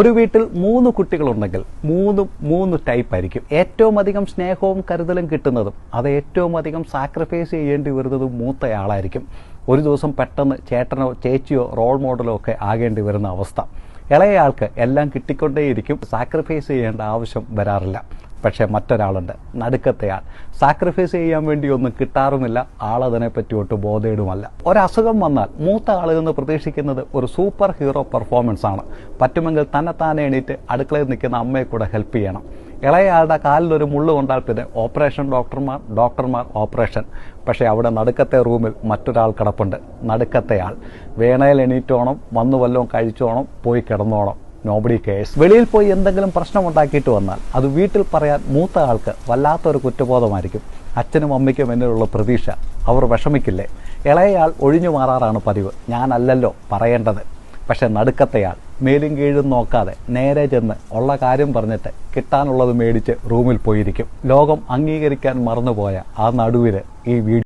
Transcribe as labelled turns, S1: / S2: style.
S1: ഒരു വീട്ടിൽ 3 കുട്ടികളുണ്ടെങ്കിൽ മൂന്ന് ടൈപ്പ് ആയിരിക്കും. ഏറ്റവും അധികം സ്നേഹവും കരുതലും കിട്ടുന്നതും അത് ഏറ്റവും അധികം സാക്രിഫൈസ് ചെയ്യേണ്ടി വരുന്നതും മൂത്തയാളായിരിക്കും. ഒരു ദിവസം പെട്ടെന്ന് ചേട്ടനോ ചേച്ചിയോ റോൾ മോഡലോ ഒക്കെ ആകേണ്ടി വരുന്ന അവസ്ഥ. ഇളയയാൾക്ക് എല്ലാം കിട്ടിക്കൊണ്ടേയിരിക്കും, സാക്രിഫൈസ് ചെയ്യേണ്ട ആവശ്യം വരാറില്ല. പക്ഷേ മറ്റൊരാളുണ്ട്, നടുക്കത്തെയാൾ. സാക്രിഫൈസ് ചെയ്യാൻ വേണ്ടി ഒന്നും കിട്ടാറുമില്ല, ആളതിനെപ്പറ്റി ഒട്ട് ബോധേടുമല്ല. ഒരസുഖം വന്നാൽ മൂത്ത ആളിൽ നിന്ന് പ്രതീക്ഷിക്കുന്നത് ഒരു സൂപ്പർ ഹീറോ പെർഫോമൻസ് ആണ്. പറ്റുമെങ്കിൽ തന്നെത്താനെ എണീറ്റ് അടുക്കളയിൽ നിൽക്കുന്ന അമ്മയെ കൂടെ ഹെൽപ്പ് ചെയ്യണം. ഇളയയാളുടെ കാലിലൊരു മുള്ളു കൊണ്ടാൽ പിന്നെ ഓപ്പറേഷൻ ഡോക്ടർമാർ ഓപ്പറേഷൻ. പക്ഷേ അവിടെ നടുക്കത്തെ റൂമിൽ മറ്റൊരാൾ കിടപ്പുണ്ട്, നടുക്കത്തെയാൾ. വേണയിൽ എണീറ്റോണം, വന്നു വല്ലതും കഴിച്ചോണം, പോയി കിടന്നോണം. Nobody CARES. വെളിയിൽ പോയി എന്തെങ്കിലും പ്രശ്നമുണ്ടാക്കിയിട്ട് വന്നാൽ അത് വീട്ടിൽ പറയാൻ മൂത്ത ആൾക്ക് വല്ലാത്തൊരു കുറ്റബോധമായിരിക്കും. അച്ഛനും അമ്മയ്ക്കും എന്നിലുള്ള പ്രതീക്ഷ. അവർ വിഷമിക്കില്ലേ? ഇളയയാൾ ഒഴിഞ്ഞു മാറാറാണ് പതിവ്. ഞാനല്ലല്ലോ പറയേണ്ടത്. പക്ഷെ നടുക്കത്തെയാൾ മേലും കീഴും നോക്കാതെ നേരെ ചെന്ന് ഉള്ള കാര്യം പറഞ്ഞിട്ട് കിട്ടാനുള്ളത് മേടിച്ച് റൂമിൽ പോയിരിക്കും. ലോകം അംഗീകരിക്കാൻ മറന്നുപോയ ആ നടുവിൽ ഈ വീഡിയോ